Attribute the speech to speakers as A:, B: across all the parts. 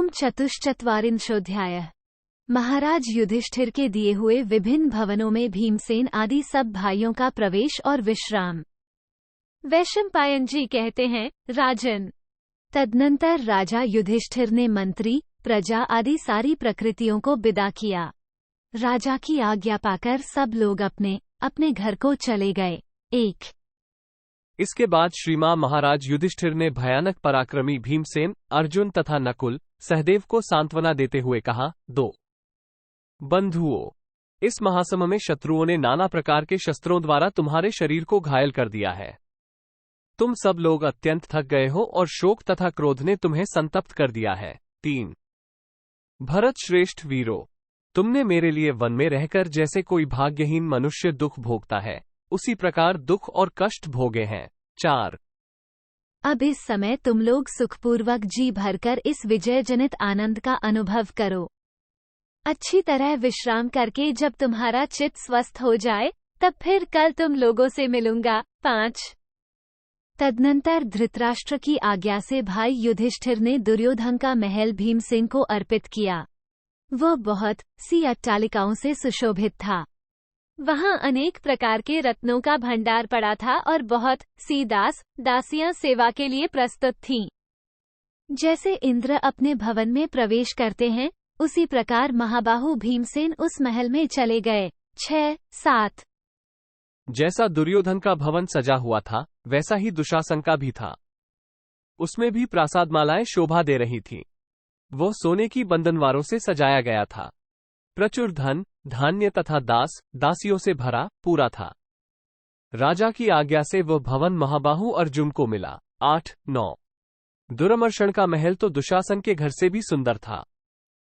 A: ओम चतुश्चत्वारिंशोऽध्याय। महाराज युधिष्ठिर के दिए हुए विभिन्न भवनों में भीमसेन आदि सब भाइयों का प्रवेश और विश्राम। वैशंपायन जी कहते हैं, राजन, तदनंतर राजा युधिष्ठिर ने मंत्री, प्रजा आदि सारी प्रकृतियों को विदा किया। राजा की आज्ञा पाकर सब लोग अपने अपने घर को चले गए। 1।
B: इसके बाद श्रीमान महाराज युधिष्ठिर ने भयानक पराक्रमी भीमसेन, अर्जुन तथा नकुल, सहदेव को सांत्वना देते हुए कहा, 2 बंधुओं, इस महासम में शत्रुओं ने नाना प्रकार के शस्त्रों द्वारा तुम्हारे शरीर को घायल कर दिया है। तुम सब लोग अत्यंत थक गए हो और शोक तथा क्रोध ने तुम्हें संतप्त कर दिया है। 3 भरत श्रेष्ठ वीरो, तुमने मेरे लिए वन में रहकर जैसे कोई भाग्यहीन मनुष्य दुख भोगता है, उसी प्रकार दुख और कष्ट भोगे हैं। 4
A: अब इस समय तुम लोग सुखपूर्वक जी भरकर इस विजय जनित आनंद का अनुभव करो। अच्छी तरह विश्राम करके जब तुम्हारा चित्त स्वस्थ हो जाए, तब फिर कल तुम लोगों से मिलूंगा। 5 तदनंतर धृतराष्ट्र की आज्ञा से भाई युधिष्ठिर ने दुर्योधन का महल भीमसेन को अर्पित किया। वह बहुत सी अट्टालिकाओं से सुशोभित था। वहां अनेक प्रकार के रत्नों का भंडार पड़ा था और बहुत सी दासियां सेवा के लिए प्रस्तुत थीं। जैसे इंद्र अपने भवन में प्रवेश करते हैं, उसी प्रकार महाबाहु भीमसेन उस महल में चले गए। 6-7
B: जैसा दुर्योधन का भवन सजा हुआ था, वैसा ही दुशासन का भी था। उसमें भी प्रासादमालाएं शोभा दे रही थीं। वो सोने की बंधनवारों से सजाया गया था। प्रचुर धन, धान्य तथा दासियों से भरा पूरा था। राजा की आज्ञा से वह भवन महाबाहु अर्जुन को मिला। 8-9 दुर्मर्शन का महल तो दुशासन के घर से भी सुंदर था।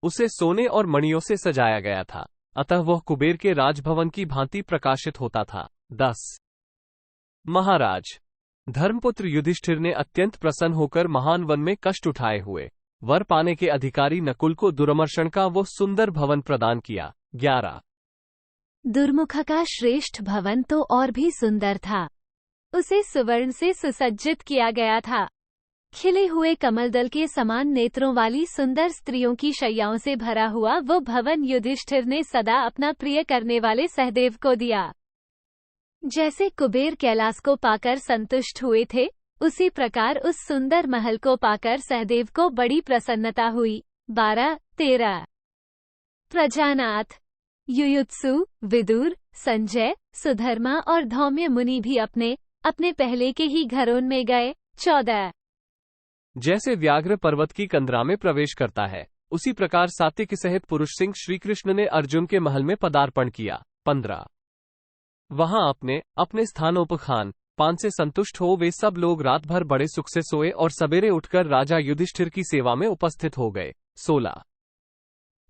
B: उसे सोने और मणियों से सजाया गया था, अतः वह कुबेर के राजभवन की भांति प्रकाशित होता था। 10 महाराज, धर्मपुत्र युधिष्ठिर ने अत्यंत प्रसन्न होकर महान वन में कष्ट उठाए हुए वर पाने के अधिकारी नकुल को दुर्मर्शन का वो सुंदर भवन प्रदान किया। 11
A: दुर्मुख का श्रेष्ठ भवन तो और भी सुंदर था। उसे सुवर्ण से सुसज्जित किया गया था। खिले हुए कमलदल के समान नेत्रों वाली सुंदर स्त्रियों की शैयाओं से भरा हुआ वो भवन युधिष्ठिर ने सदा अपना प्रिय करने वाले सहदेव को दिया। जैसे कुबेर कैलाश को पाकर संतुष्ट हुए थे, उसी प्रकार उस सुंदर महल को पाकर सहदेव को बड़ी प्रसन्नता हुई। 12-13 प्रजानाथ, युयुत्सु, विदुर, संजय, सुधर्मा और धौम्य मुनि भी अपने अपने पहले के ही घरों में गए। 14
B: जैसे व्याघ्र पर्वत की कंदरा में प्रवेश करता है, उसी प्रकार सात्विक सहित पुरुष सिंह श्रीकृष्ण ने अर्जुन के महल में पदार्पण किया। 15 वहां अपने अपने स्थानों पर खान पान से संतुष्ट हो वे सब लोग रात भर बड़े सुख से सोए और सवेरे उठकर राजा युधिष्ठिर की सेवा में उपस्थित हो गए। 16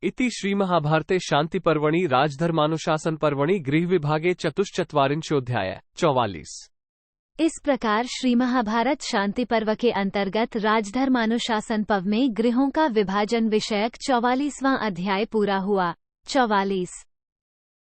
B: इति श्री महाभारते शांति पर्वणि राजधर्मानुशासन पर्वणि गृह विभागे चतुश्चत्वारिंशोऽध्याय। 44
A: इस प्रकार श्री महाभारत शांति पर्व के अंतर्गत राजधर्मानुशासन पर्व में गृहों का विभाजन विषयक 44वां अध्याय पूरा हुआ। 44